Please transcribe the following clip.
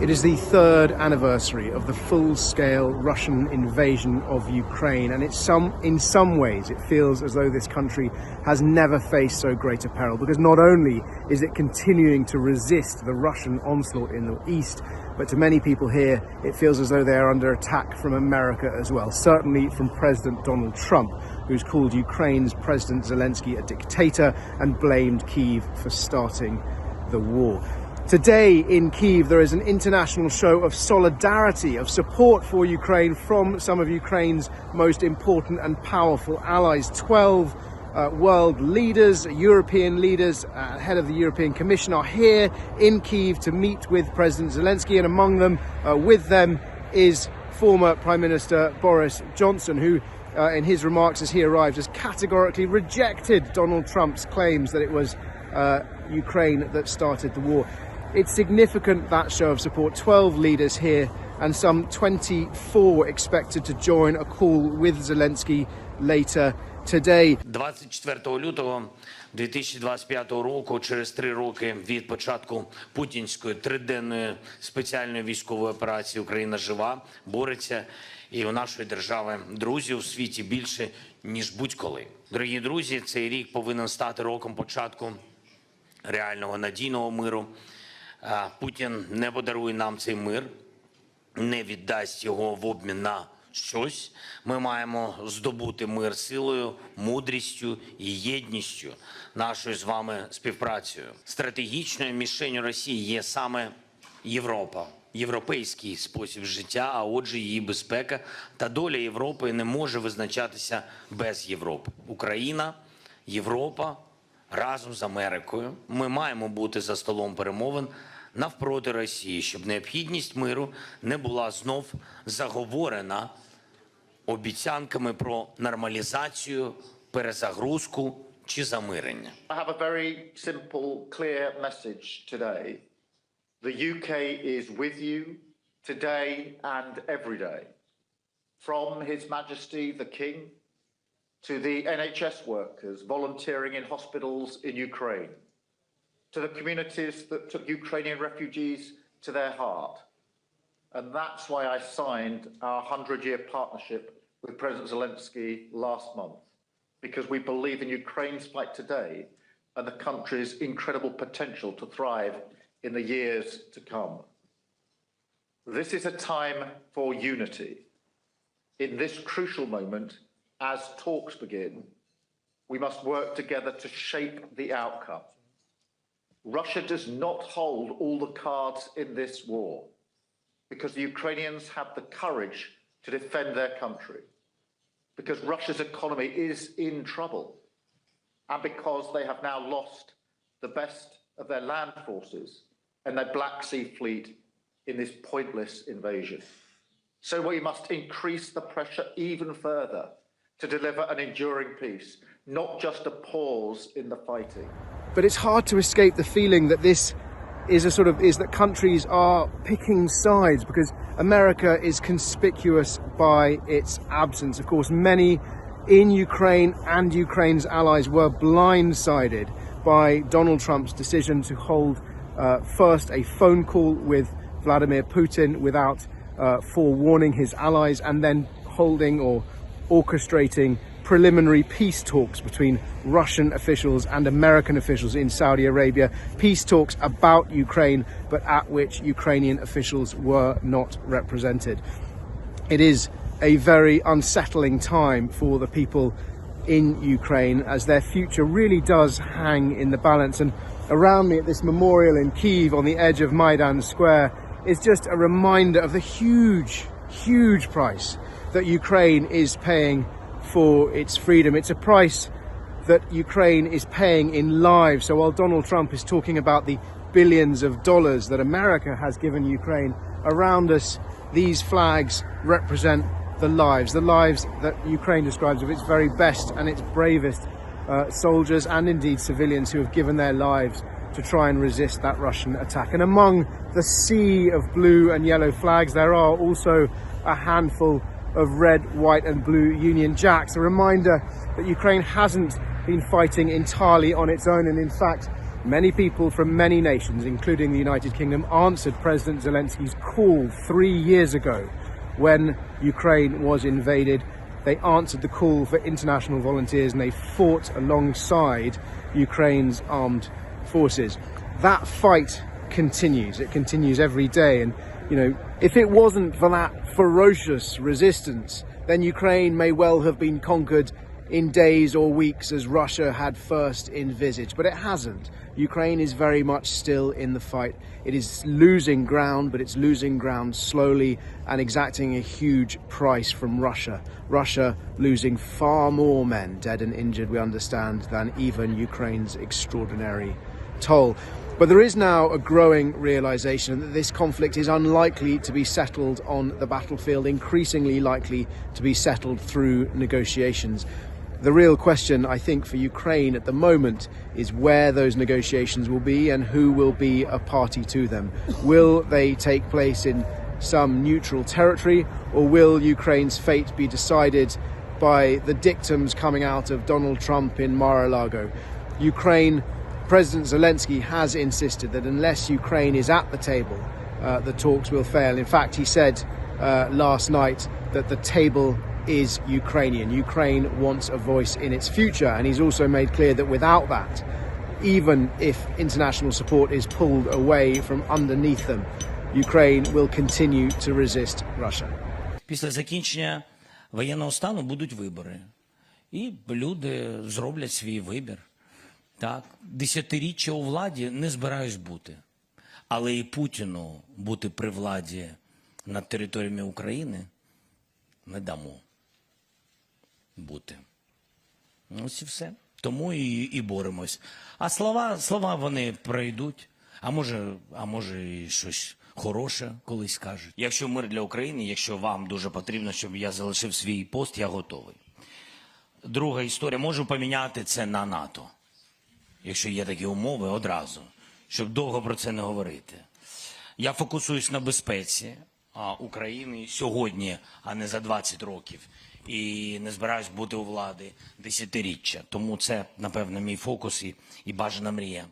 It is the third anniversary of the full-scale Russian invasion of Ukraine, and in some ways it feels as though this country has never faced so great a peril, because not only is it continuing to resist the Russian onslaught in the east, but to many people here it feels as though they are under attack from America as well, certainly from President Donald Trump, who's called Ukraine's President Zelensky a dictator and blamed Kyiv for starting the war. Today in Kyiv there is an international show of solidarity, of support for Ukraine from some of Ukraine's most important and powerful allies. 12 world leaders, European leaders, head of the European Commission are here in Kyiv to meet with President Zelensky, and among them, with them, is former Prime Minister Boris Johnson, who in his remarks as he arrived has categorically rejected Donald Trump's claims that it was Ukraine that started the war. It's significant, that show of support. 12 leaders here and some 24 expected to join a call with Zelensky later today. 24 лютого 2025 року, через 3 роки від початку путінської триденної спеціальної військової операції, Україна жива, бореться, і у нашої держави друзів у світі більше, ніж будь-коли. Дорогі друзі, цей рік повинен стати роком початку реального надійного миру. Путін не подарує нам цей мир, не віддасть його в обмін на щось. Ми маємо здобути мир силою, мудрістю і єдністю нашою з вами співпрацею. Стратегічною мішенью Росії є саме Європа, європейський спосіб життя, а отже її безпека та доля Європи не може визначатися без Європи. Україна, Європа, разом з Америкою ми маємо бути за столом перемовин навпроти Росії, щоб необхідність миру не була знов заговорена обіцянками про нормалізацію, перезагрузку чи замирення. I have a very simple, clear message today. The UK is with you today and every day. From His Majesty the King to the NHS workers volunteering in hospitals in Ukraine, to the communities that took Ukrainian refugees to their heart. And that's why I signed our 100-year partnership with President Zelensky last month, because we believe in Ukraine's fight today and the country's incredible potential to thrive in the years to come. This is a time for unity. In this crucial moment, as talks begin, we must work together to shape the outcome. Russia does not hold all the cards in this war, because the Ukrainians have the courage to defend their country, because Russia's economy is in trouble, and because they have now lost the best of their land forces and their Black Sea fleet in this pointless invasion. So we must increase the pressure even further to deliver an enduring peace, not just a pause in the fighting. But it's hard to escape the feeling that this is that countries are picking sides, because America is conspicuous by its absence. Of course, many in Ukraine and Ukraine's allies were blindsided by Donald Trump's decision to hold first a phone call with Vladimir Putin without forewarning his allies, and then holding or orchestrating preliminary peace talks between Russian officials and American officials in Saudi Arabia, peace talks about Ukraine, but at which Ukrainian officials were not represented. It is a very unsettling time for the people in Ukraine, as their future really does hang in the balance. And around me at this memorial in Kyiv on the edge of Maidan Square is just a reminder of the huge price that Ukraine is paying for its freedom. It's a price that Ukraine is paying in lives. So while Donald Trump is talking about the billions of dollars that America has given Ukraine, around us these flags represent the lives that Ukraine describes of its very best and its bravest soldiers and indeed civilians who have given their lives to try and resist that Russian attack. And among the sea of blue and yellow flags there are also a handful of red, white and blue Union Jacks, a reminder that Ukraine hasn't been fighting entirely on its own, and in fact Many people from many nations, including the United Kingdom, answered President Zelensky's call 3 years ago when Ukraine was invaded. They answered the call for international volunteers and they fought alongside Ukraine's armed forces. That fight continues. It continues every day. And, you know, if it wasn't for that ferocious resistance, then Ukraine may well have been conquered in days or weeks as Russia had first envisaged. But it hasn't. Ukraine is very much still in the fight. It is losing ground, but it's losing ground slowly and exacting a huge price from Russia. Russia losing far more men, dead and injured, we understand, than even Ukraine's extraordinary toll. But there is now a growing realization that this conflict is unlikely to be settled on the battlefield, increasingly likely to be settled through negotiations. The real question, I think, for Ukraine at the moment is where those negotiations will be and who will be a party to them. Will they take place in some neutral territory, or will Ukraine's fate be decided by the dictums coming out of Donald Trump in Mar-a-Lago? President Zelensky has insisted that unless Ukraine is at the table, the talks will fail. In fact, he said last night that the table is Ukrainian. Ukraine wants a voice in its future, and he's also made clear that without that, even if international support is pulled away from underneath them, Ukraine will continue to resist Russia. Після закінчення воєнного стану будуть вибори. І люди зроблять свій вибір. Так, десятиріччя у владі не збираюсь бути. Але і Путіну бути при владі над територіями України не дамо бути. Ось і все. Тому і боремось. А слова вони пройдуть. А може і щось хороше колись скажуть. Якщо мир для України, якщо вам дуже потрібно, щоб я залишив свій пост, я готовий. Друга історія. Можу поміняти це на НАТО. Якщо є такі умови, одразу. Щоб довго про це не говорити. Я фокусуюсь на безпеці України сьогодні, а не за 20 років. І не збираюсь бути у влади десятиріччя. Тому це, напевно, мій фокус і бажана мрія.